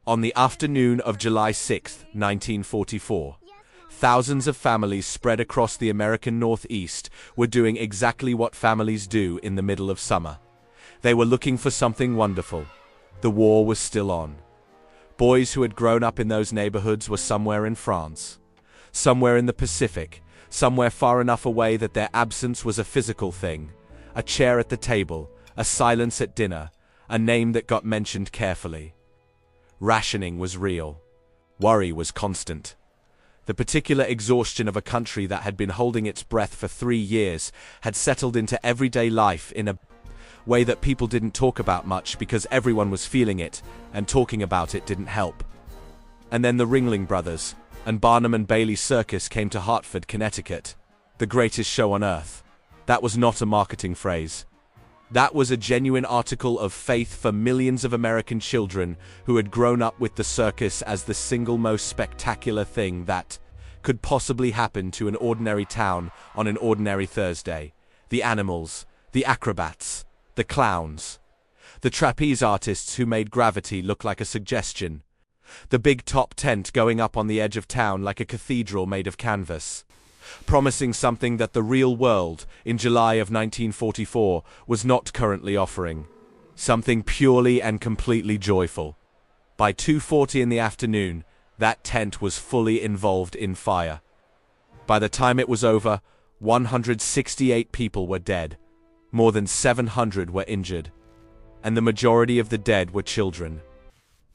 On the afternoon of July 6, 1944, thousands of families spread across the American Northeast were doing exactly what families do in the middle of summer. They were looking for something wonderful. The war was still on. Boys who had grown up in those neighborhoods were somewhere in France, somewhere in the Pacific, somewhere far enough away that their absence was a physical thing, a chair at the table, a silence at dinner, a name that got mentioned carefully. Rationing was real. Worry was constant. The particular exhaustion of a country that had been holding its breath for 3 years had settled into everyday life in a way that people didn't talk about much because everyone was feeling it, and talking about it didn't help. And then the Ringling Brothers and Barnum and Bailey Circus came to Hartford, Connecticut. The greatest show on earth. That was not a marketing phrase. That was a genuine article of faith for millions of American children who had grown up with the circus as the single most spectacular thing that could possibly happen to an ordinary town on an ordinary Thursday. The animals, the acrobats, the clowns, the trapeze artists who made gravity look like a suggestion, the big top tent going up on the edge of town like a cathedral made of canvas, promising something that the real world, in July of 1944, was not currently offering. Something purely and completely joyful. By 2:40 in the afternoon, that tent was fully involved in fire. By the time it was over, 168 people were dead. More than 700 were injured. And the majority of the dead were children.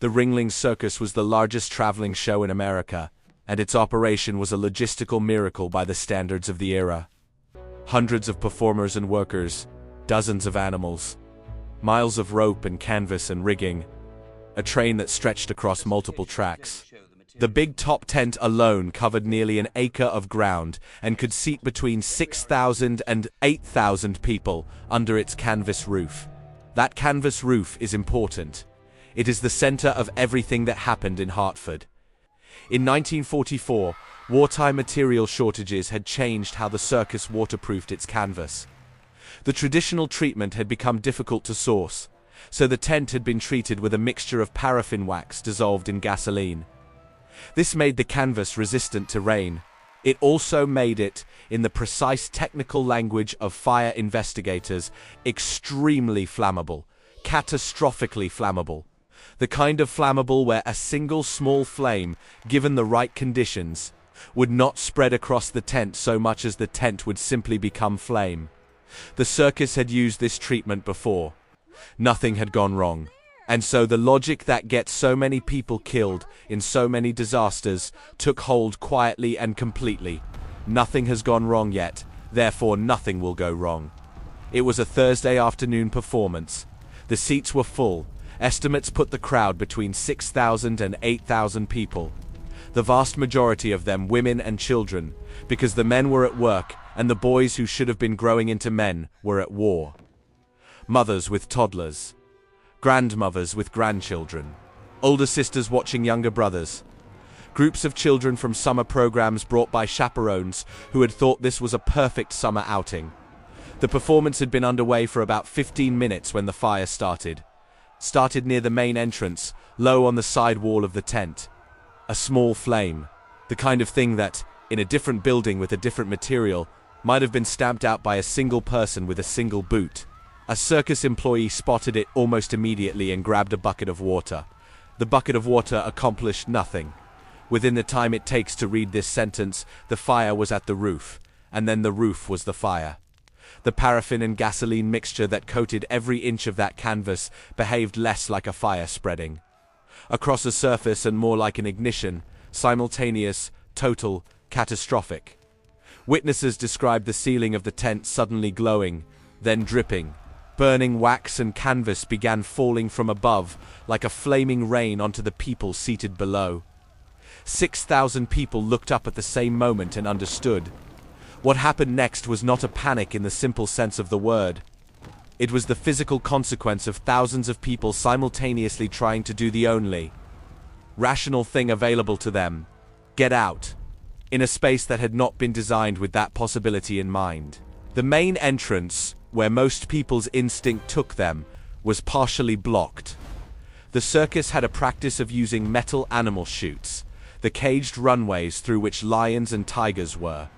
The Ringling Circus was the largest traveling show in America, and its operation was a logistical miracle by the standards of the era. Hundreds of performers and workers, dozens of animals, miles of rope and canvas and rigging, a train that stretched across multiple tracks. The big top tent alone covered nearly an acre of ground and could seat between 6,000 and 8,000 people under its canvas roof. That canvas roof is important. It is the center of everything that happened in Hartford. In 1944, wartime material shortages had changed how the circus waterproofed its canvas. The traditional treatment had become difficult to source, so the tent had been treated with a mixture of paraffin wax dissolved in gasoline. This made the canvas resistant to rain. It also made it, in the precise technical language of fire investigators, extremely flammable, catastrophically flammable. The kind of flammable where a single small flame, given the right conditions, would not spread across the tent so much as the tent would simply become flame. The circus had used this treatment before. Nothing had gone wrong. And so the logic that gets so many people killed in so many disasters took hold quietly and completely. Nothing has gone wrong yet, therefore nothing will go wrong. It was a Thursday afternoon performance. The seats were full. Estimates put the crowd between 6,000 and 8,000 people. The vast majority of them women and children, because the men were at work and the boys who should have been growing into men were at war. Mothers with toddlers, grandmothers with grandchildren, older sisters watching younger brothers, groups of children from summer programs brought by chaperones who had thought this was a perfect summer outing. The performance had been underway for about 15 minutes when the fire started near the main entrance, low on the side wall of the tent. A small flame, the kind of thing that, in a different building with a different material, might have been stamped out by a single person with a single boot. A circus employee spotted it almost immediately and grabbed a bucket of water. The bucket of water accomplished nothing. Within the time it takes to read this sentence, the fire was at the roof, and then the roof was the fire. The paraffin and gasoline mixture that coated every inch of that canvas behaved less like a fire spreading across a surface and more like an ignition, simultaneous, total, catastrophic. Witnesses described the ceiling of the tent suddenly glowing, then dripping. Burning wax and canvas began falling from above like a flaming rain onto the people seated below. 6,000 people looked up at the same moment and understood. What happened next was not a panic in the simple sense of the word. It was the physical consequence of thousands of people simultaneously trying to do the only rational thing available to them: get out, in a space that had not been designed with that possibility in mind. The main entrance, where most people's instinct took them, was partially blocked. The circus had a practice of using metal animal chutes, the caged runways through which lions and tigers were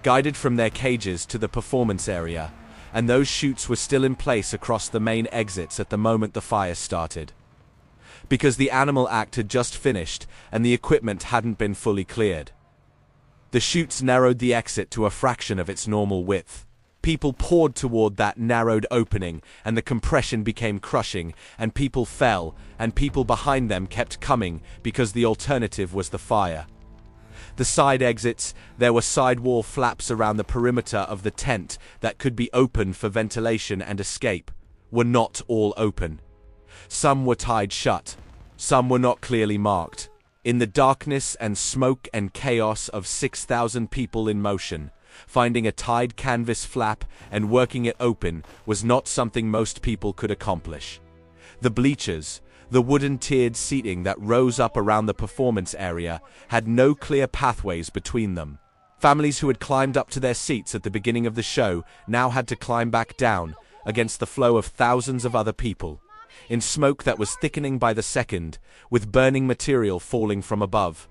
guided from their cages to the performance area, and those chutes were still in place across the main exits at the moment the fire started. Because the animal act had just finished and the equipment hadn't been fully cleared. The chutes narrowed the exit to a fraction of its normal width. People poured toward that narrowed opening, and the compression became crushing, and people fell, and people behind them kept coming because the alternative was the fire. The side exits, there were sidewall flaps around the perimeter of the tent that could be opened for ventilation and escape, were not all open. Some were tied shut. Some were not clearly marked. In the darkness and smoke and chaos of 6,000 people in motion, finding a tied canvas flap and working it open was not something most people could accomplish. The bleachers, the wooden tiered seating that rose up around the performance area, had no clear pathways between them. Families who had climbed up to their seats at the beginning of the show now had to climb back down against the flow of thousands of other people, in smoke that was thickening by the second, with burning material falling from above.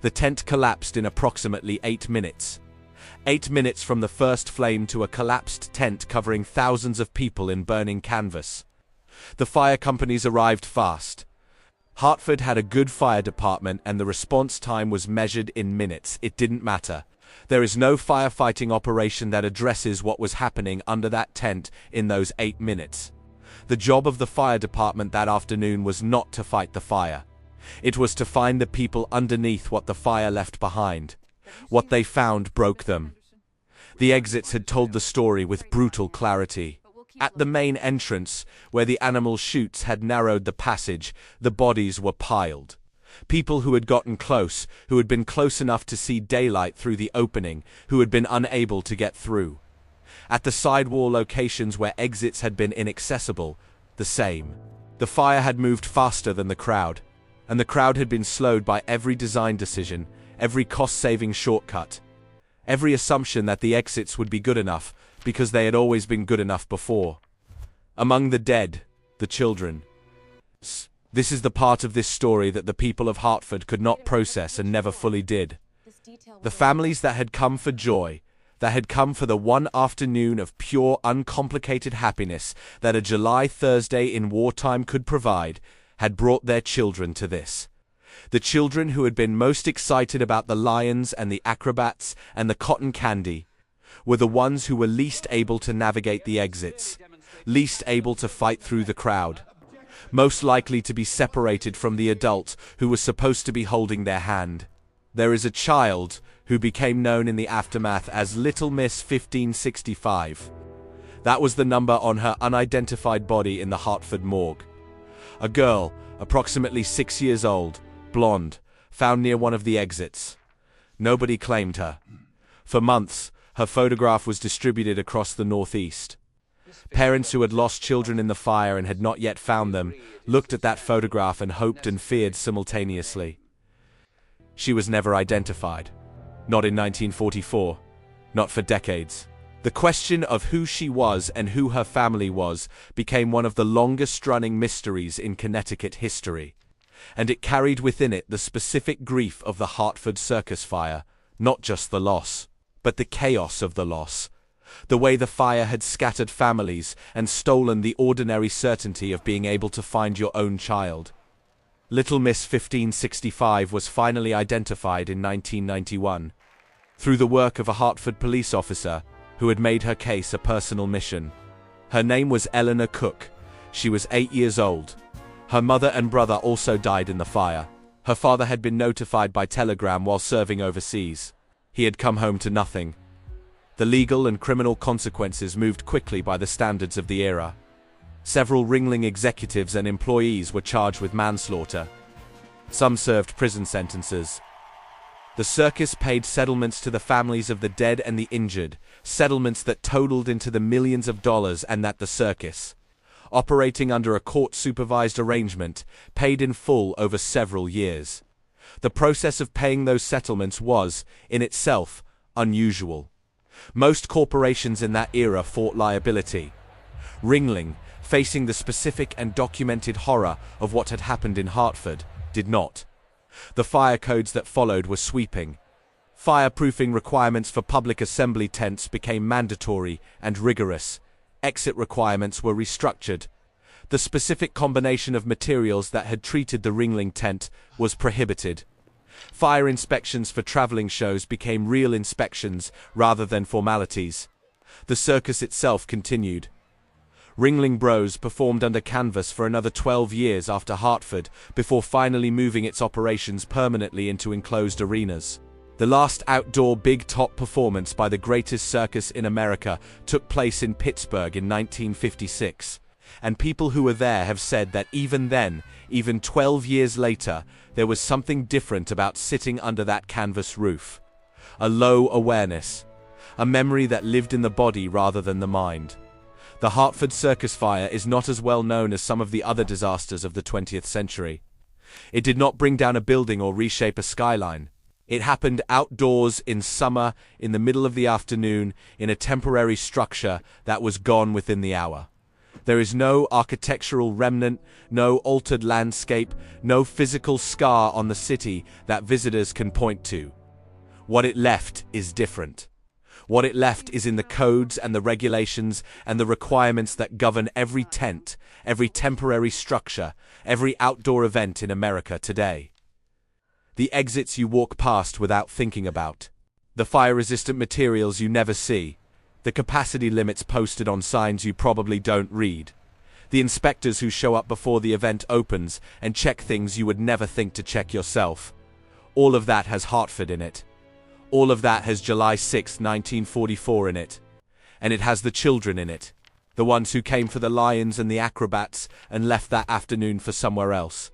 The tent collapsed in approximately 8 minutes. 8 minutes from the first flame to a collapsed tent covering thousands of people in burning canvas. The fire companies arrived fast. Hartford had a good fire department and the response time was measured in minutes. It didn't matter. There is no firefighting operation that addresses what was happening under that tent in those 8 minutes. The job of the fire department that afternoon was not to fight the fire. It was to find the people underneath what the fire left behind. What they found broke them. The exits had told the story with brutal clarity. At the main entrance, where the animal chutes had narrowed the passage, the bodies were piled. People who had gotten close, who had been close enough to see daylight through the opening, who had been unable to get through. At the sidewall locations where exits had been inaccessible, the same. The fire had moved faster than the crowd, and the crowd had been slowed by every design decision, every cost-saving shortcut, every assumption that the exits would be good enough because they had always been good enough before. Among the dead, the children. This is the part of this story that the people of Hartford could not process and never fully did. The families that had come for joy, that had come for the one afternoon of pure, uncomplicated happiness that a July Thursday in wartime could provide, had brought their children to this. The children who had been most excited about the lions and the acrobats and the cotton candy were the ones who were least able to navigate the exits, least able to fight through the crowd, most likely to be separated from the adult who was supposed to be holding their hand. There is a child who became known in the aftermath as Little Miss 1565. That was the number on her unidentified body in the Hartford morgue. A girl, approximately 6 years old, blonde, found near one of the exits. Nobody claimed her. For months, her photograph was distributed across the Northeast. Parents who had lost children in the fire and had not yet found them looked at that photograph and hoped and feared simultaneously. She was never identified. Not in 1944. Not for decades. The question of who she was and who her family was became one of the longest-running mysteries in Connecticut history. And it carried within it the specific grief of the Hartford Circus fire, not just the loss, but the chaos of the loss. The way the fire had scattered families and stolen the ordinary certainty of being able to find your own child. Little Miss 1565 was finally identified in 1991, through the work of a Hartford police officer who had made her case a personal mission. Her name was Eleanor Cook. She was 8 years old. Her mother and brother also died in the fire. Her father had been notified by telegram while serving overseas. He had come home to nothing. The legal and criminal consequences moved quickly by the standards of the era. Several Ringling executives and employees were charged with manslaughter. Some served prison sentences. The circus paid settlements to the families of the dead and the injured, settlements that totaled into the millions of dollars, and that the circus, operating under a court-supervised arrangement, paid in full over several years. The process of paying those settlements was, in itself, unusual. Most corporations in that era fought liability. Ringling, facing the specific and documented horror of what had happened in Hartford, did not. The fire codes that followed were sweeping. Fireproofing requirements for public assembly tents became mandatory and rigorous. Exit requirements were restructured. The specific combination of materials that had treated the Ringling tent was prohibited. Fire inspections for traveling shows became real inspections rather than formalities. The circus itself continued. Ringling Bros performed under canvas for another 12 years after Hartford before finally moving its operations permanently into enclosed arenas. The last outdoor big top performance by the greatest circus in America took place in Pittsburgh in 1956, and people who were there have said that even then, even 12 years later, there was something different about sitting under that canvas roof. A low awareness, a memory that lived in the body rather than the mind. The Hartford Circus fire is not as well known as some of the other disasters of the 20th century. It did not bring down a building or reshape a skyline. It happened outdoors in summer, in the middle of the afternoon, in a temporary structure that was gone within the hour. There is no architectural remnant, no altered landscape, no physical scar on the city that visitors can point to. What it left is different. What it left is in the codes and the regulations and the requirements that govern every tent, every temporary structure, every outdoor event in America today. The exits you walk past without thinking about. The fire-resistant materials you never see. The capacity limits posted on signs you probably don't read. The inspectors who show up before the event opens and check things you would never think to check yourself. All of that has Hartford in it. All of that has July 6, 1944 in it. And it has the children in it. The ones who came for the lions and the acrobats and left that afternoon for somewhere else.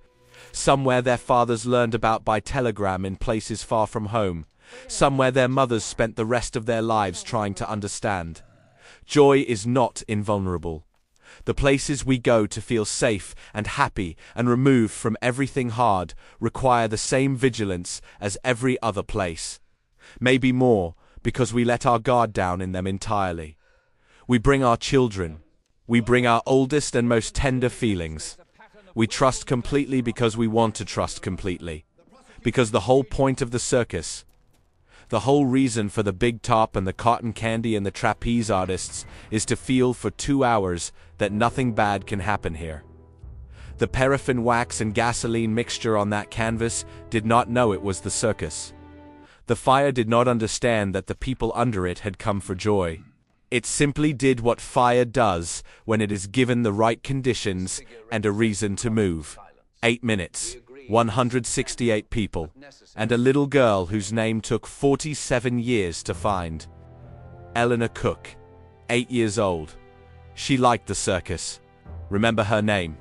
Somewhere their fathers learned about by telegram in places far from home. Somewhere their mothers spent the rest of their lives trying to understand. Joy is not invulnerable. The places we go to feel safe and happy and removed from everything hard require the same vigilance as every other place. Maybe more, because we let our guard down in them entirely. We bring our children. We bring our oldest and most tender feelings. We trust completely because we want to trust completely. Because the whole point of the circus, the whole reason for the big top and the cotton candy and the trapeze artists is to feel for 2 hours that nothing bad can happen here. The paraffin wax and gasoline mixture on that canvas did not know it was the circus. The fire did not understand that the people under it had come for joy. It simply did what fire does when it is given the right conditions and a reason to move. 8 minutes, 168 people, and a little girl whose name took 47 years to find. Eleanor Cook, 8 years old. She liked the circus. Remember her name.